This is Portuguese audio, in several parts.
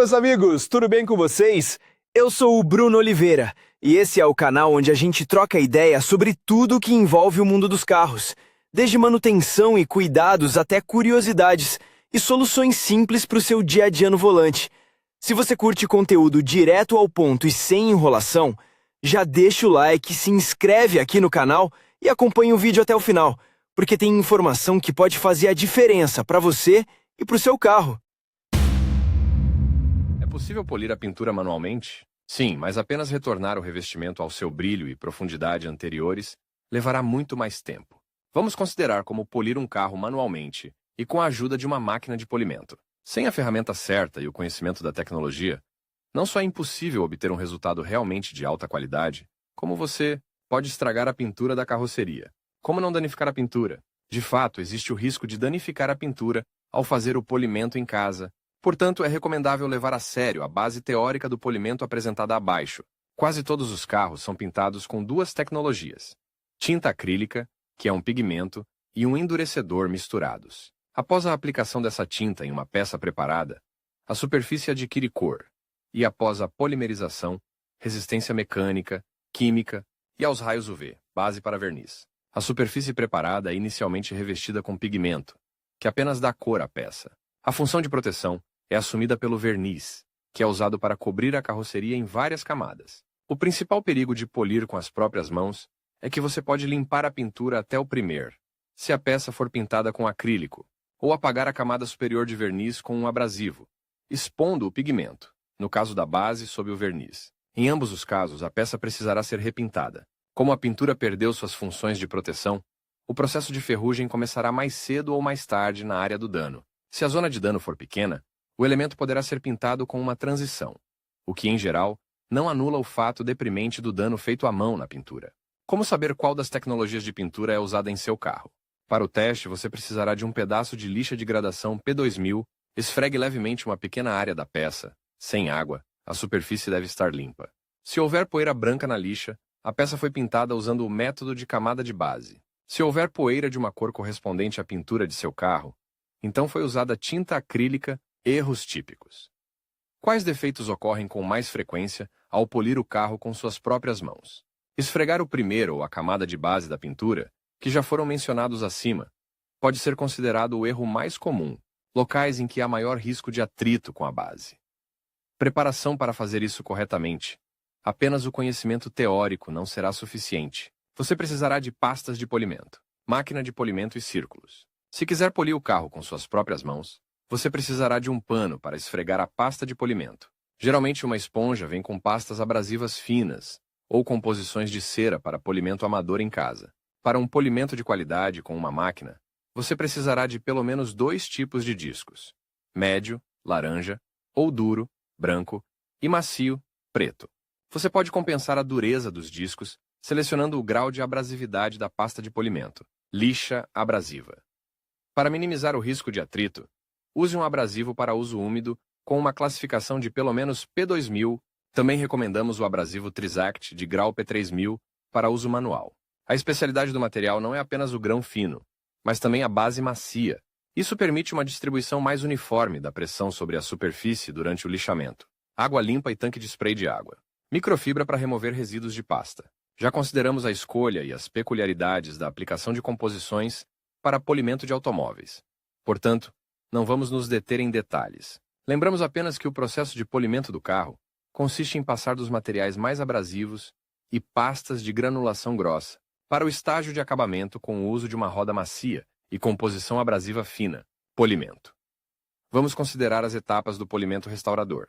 meus amigos, tudo bem com vocês? Eu sou o Bruno Oliveira e esse é o canal onde a gente troca ideia sobre tudo que envolve o mundo dos carros, desde manutenção e cuidados até curiosidades e soluções simples para o seu dia a dia no volante. Se você curte conteúdo direto ao ponto e sem enrolação, já deixa o like, se inscreve aqui no canal e acompanha o vídeo até o final, porque tem informação que pode fazer a diferença para você e para o seu carro. É possível polir a pintura manualmente? Sim, mas apenas retornar o revestimento ao seu brilho e profundidade anteriores levará muito mais tempo. Vamos considerar como polir um carro manualmente e com a ajuda de uma máquina de polimento. Sem a ferramenta certa e o conhecimento da tecnologia, não só é impossível obter um resultado realmente de alta qualidade, como você pode estragar a pintura da carroceria. Como não danificar a pintura? De fato, existe o risco de danificar a pintura ao fazer o polimento em casa. Portanto, é recomendável levar a sério a base teórica do polimento apresentada abaixo. Quase todos os carros são pintados com duas tecnologias: tinta acrílica, que é um pigmento, e um endurecedor misturados. Após a aplicação dessa tinta em uma peça preparada, a superfície adquire cor, e após a polimerização, resistência mecânica, química e aos raios UV, base para verniz. A superfície preparada é inicialmente revestida com pigmento, que apenas dá cor à peça. A função de proteção é assumida pelo verniz, que é usado para cobrir a carroceria em várias camadas. O principal perigo de polir com as próprias mãos é que você pode limpar a pintura até o primer, se a peça for pintada com acrílico, ou apagar a camada superior de verniz com um abrasivo, expondo o pigmento, no caso da base sob o verniz. Em ambos os casos, a peça precisará ser repintada. Como a pintura perdeu suas funções de proteção, o processo de ferrugem começará mais cedo ou mais tarde na área do dano. Se a zona de dano for pequena, o elemento poderá ser pintado com uma transição, o que, em geral, não anula o fato deprimente do dano feito à mão na pintura. Como saber qual das tecnologias de pintura é usada em seu carro? Para o teste, você precisará de um pedaço de lixa de gradação P2000, esfregue levemente uma pequena área da peça. Sem água, a superfície deve estar limpa. Se houver poeira branca na lixa, a peça foi pintada usando o método de camada de base. Se houver poeira de uma cor correspondente à pintura de seu carro, então foi usada tinta acrílica. Erros típicos. Quais defeitos ocorrem com mais frequência ao polir o carro com suas próprias mãos? Esfregar o primeiro ou a camada de base da pintura, que já foram mencionados acima, pode ser considerado o erro mais comum, locais em que há maior risco de atrito com a base. Preparação para fazer isso corretamente. Apenas o conhecimento teórico não será suficiente. Você precisará de pastas de polimento, máquina de polimento e círculos. Se quiser polir o carro com suas próprias mãos, você precisará de um pano para esfregar a pasta de polimento. Geralmente uma esponja vem com pastas abrasivas finas ou composições de cera para polimento amador em casa. Para um polimento de qualidade com uma máquina, você precisará de pelo menos 2 tipos de discos: médio, laranja, ou duro, branco, e macio, preto. Você pode compensar a dureza dos discos selecionando o grau de abrasividade da pasta de polimento, lixa abrasiva. Para minimizar o risco de atrito, use um abrasivo para uso úmido com uma classificação de pelo menos P2000. Também recomendamos o abrasivo Trizact de grau P3000 para uso manual. A especialidade do material não é apenas o grão fino, mas também a base macia. Isso permite uma distribuição mais uniforme da pressão sobre a superfície durante o lixamento. Água limpa e tanque de spray de água. Microfibra para remover resíduos de pasta. Já consideramos a escolha e as peculiaridades da aplicação de composições para polimento de automóveis. Portanto, não vamos nos deter em detalhes. Lembramos apenas que o processo de polimento do carro consiste em passar dos materiais mais abrasivos e pastas de granulação grossa para o estágio de acabamento com o uso de uma roda macia e composição abrasiva fina, polimento. Vamos considerar as etapas do polimento restaurador,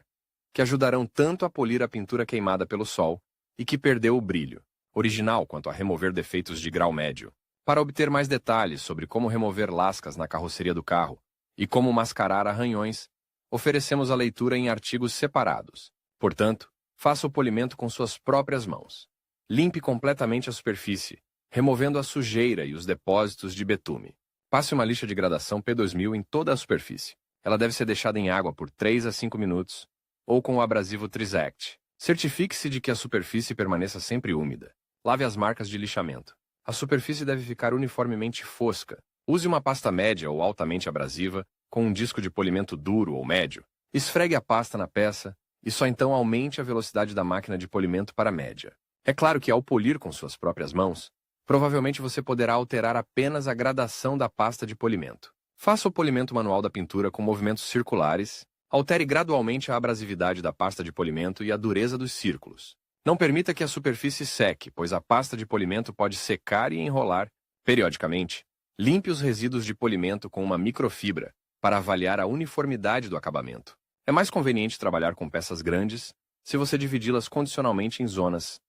que ajudarão tanto a polir a pintura queimada pelo sol e que perdeu o brilho original quanto a remover defeitos de grau médio. Para obter mais detalhes sobre como remover lascas na carroceria do carro e como mascarar arranhões, oferecemos a leitura em artigos separados. Portanto, faça o polimento com suas próprias mãos. Limpe completamente a superfície, removendo a sujeira e os depósitos de betume. Passe uma lixa de gradação P2000 em toda a superfície. Ela deve ser deixada em água por 3 a 5 minutos, ou com o abrasivo Trizact. Certifique-se de que a superfície permaneça sempre úmida. Lave as marcas de lixamento. A superfície deve ficar uniformemente fosca. Use uma pasta média ou altamente abrasiva, com um disco de polimento duro ou médio, Esfregue a pasta na peça e só então aumente a velocidade da máquina de polimento para a média. É claro que ao polir com suas próprias mãos, provavelmente você poderá alterar apenas a gradação da pasta de polimento. Faça o polimento manual da pintura com movimentos circulares, altere gradualmente a abrasividade da pasta de polimento e a dureza dos círculos. Não permita que a superfície seque, pois a pasta de polimento pode secar e enrolar. Periodicamente, limpe os resíduos de polimento com uma microfibra para avaliar a uniformidade do acabamento. É mais conveniente trabalhar com peças grandes se você dividi-las condicionalmente em zonas